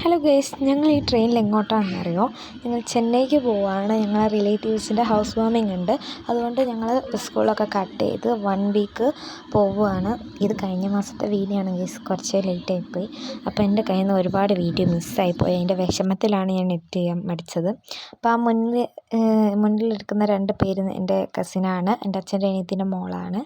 Hello guys, ഞങ്ങൾ ഈ ട്രെയിനിൽ എങ്ങോട്ടാണെന്നറിയോ? ഞങ്ങൾ ചെന്നൈക്ക് പോവുകയാണ്. ഞങ്ങളെ റിലേറ്റീവ്സിൻ്റെ ഹൗസ് വാമിംഗ് ഉണ്ട്. അതുകൊണ്ട് ഞങ്ങൾ സ്കൂളൊക്കെ കട്ട് ചെയ്ത് 1 വീക്ക് പോവുകയാണ്. ഇത് കഴിഞ്ഞ മാസത്തെ വീഡിയോ ആണ് ഗൈസ്, കുറച്ച് ലേറ്റായിപ്പോയി. അപ്പോൾ എൻ്റെ കയ്യിൽ നിന്ന് ഒരുപാട് വീഡിയോ മിസ്സായിപ്പോയി. അതിൻ്റെ വിഷമത്തിലാണ് ഞാൻ എഡിറ്റ് ചെയ്യാൻ മടിച്ചത്. അപ്പോൾ ആ മുന്നിലെടുക്കുന്ന 2 പേര് എൻ്റെ കസിനാണ്, എൻ്റെ അച്ഛൻ്റെ അനിയത്തിൻ്റെ മക്കളാണ്.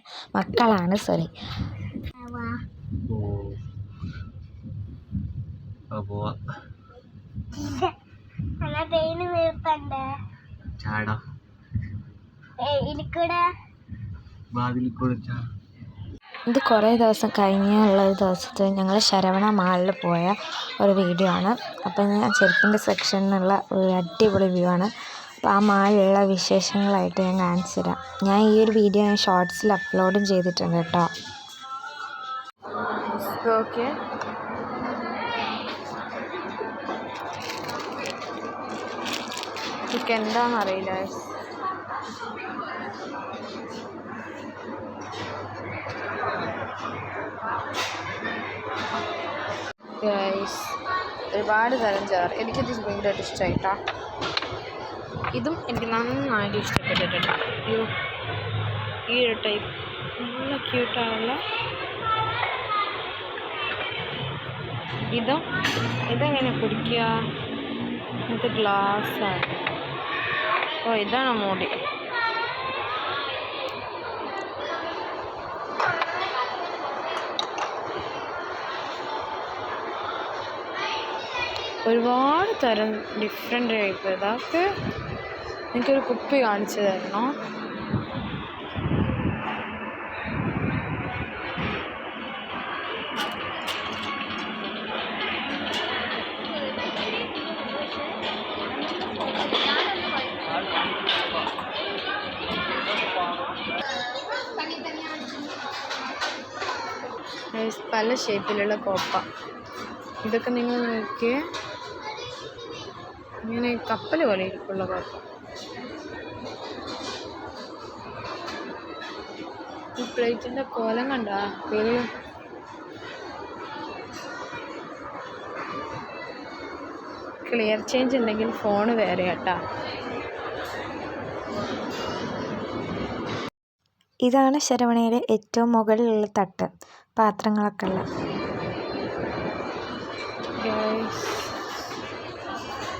ഇത് കുറേ ദിവസം കഴിഞ്ഞുള്ള ഒരു ദിവസത്തിൽ ഞങ്ങൾ ശരവണ മാളിൽ പോയ ഒരു വീഡിയോ ആണ്. അപ്പോൾ ഞാൻ ചെരുപ്പിൻ്റെ സെക്ഷനിൽ നിന്നുള്ള ഒരു അടിപൊളി വ്യൂ ആണ്. അപ്പോൾ ആ മാളിലുള്ള വിശേഷങ്ങളായിട്ട് ഞാൻ കാണിച്ചു തരാം. ഞാൻ ഈ ഒരു വീഡിയോ ഞാൻ ഷോർട്സിൽ അപ്ലോഡും ചെയ്തിട്ടുണ്ട് കേട്ടോ. ഓക്കെ, എനിക്ക് എന്താണെന്നറിയില്ല. ഒരുപാട് തരം ചേർ, എനിക്കിത് ഭയങ്കരമായിട്ട് ഇഷ്ടമായിട്ടാ. ഇതും എനിക്ക് നന്നായിട്ട് ഇഷ്ടപ്പെട്ടിട്ടുണ്ട്. ഈ ഒരു ടൈപ്പ് നല്ല ക്യൂട്ടാണല്ല. ഇതെങ്ങനെ കുടിക്കുക? ഇത് ഗ്ലാസ്സാണ്. ഇതാണ് മൂടി. ഒരുപാട് തരം ഡിഫറെൻ്റ് ടൈപ്പ്. ഇതൊക്കെ എനിക്കൊരു കുപ്പി കാണിച്ചു തരണം. പല ഷേപ്പിലുള്ള കോപ്പ. ഇതൊക്കെ നിങ്ങൾ നോക്കിയേ, ഇങ്ങനെ കപ്പൽ പോലെ ഇരിക്കുള്ള കോപ്പ. ഈ പ്ലേറ്റിൻ്റെ കോലം കണ്ടാ ക്ലിയർ ചേഞ്ച് ഉണ്ടെങ്കിൽ ഫോണ് വേറെ കേട്ടാ. ഇതാണ് ശരവണയുടെ ഏറ്റവും മുകളിലുള്ള തട്ട്, പാത്രങ്ങളൊക്കെ ഉള്ള.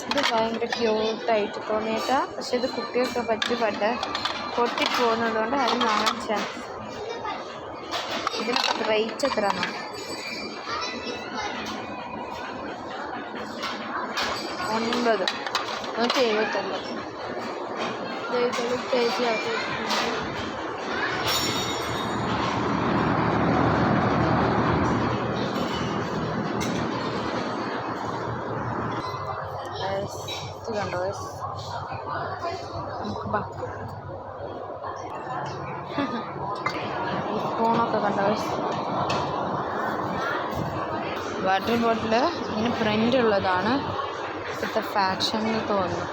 ഇത് ഭയങ്കര ക്യൂട്ടായിട്ട് തോന്നിയിട്ടാ. പക്ഷെ ഇത് കുട്ടികൾക്ക് പറ്റി പൊട്ടിപ്പോകുന്നത് കൊണ്ട് അത് വാങ്ങാൻ ചാൻസ്. ഇതിനൊക്കെ റേറ്റ് എത്രയാണ്? 179. ഇത് കണ്ടോ, ഈ സ്പൂണൊക്കെ കണ്ടോ. വാട്ടർ ബോട്ടിൽ ഇതിന് പ്രിൻ്റ് ഉള്ളതാണ്. ഇപ്പോഴത്തെ ഫാഷനിൽ തോന്നുന്നു.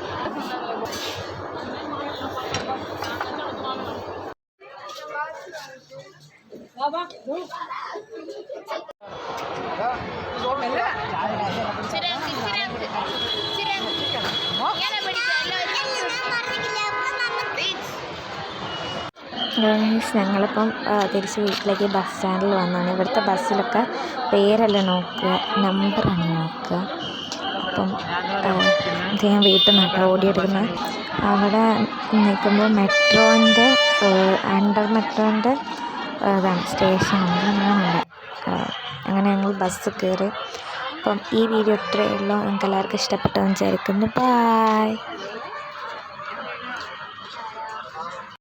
ഞങ്ങളിപ്പം തിരിച്ച് വീട്ടിലേക്ക് ബസ് സ്റ്റാൻഡിൽ വന്നാണ്. ഇവിടുത്തെ ബസ്സിലൊക്കെ പേരല്ല നോക്കുക, നമ്പറാണ് നോക്കുക. അപ്പം ഇത് ഞാൻ വീട്ടിൽ നിന്നാട്ടോ ഓടിയെടുക്കുന്നത്. അവിടെ നിൽക്കുമ്പോൾ മെട്രോൻ്റെ അണ്ടർ മെട്രോൻ്റെ ഇതാണ് സ്റ്റേഷനുണ്ട്. അങ്ങനെ ഞങ്ങൾ ബസ് കയറി. അപ്പം ഈ വീഡിയോ ഇത്രയേ ഉള്ളൂ. നിങ്ങൾക്ക് എല്ലാവർക്കും ഇഷ്ടപ്പെട്ടെന്ന് വിചാരിക്കുന്നു. ബൈ.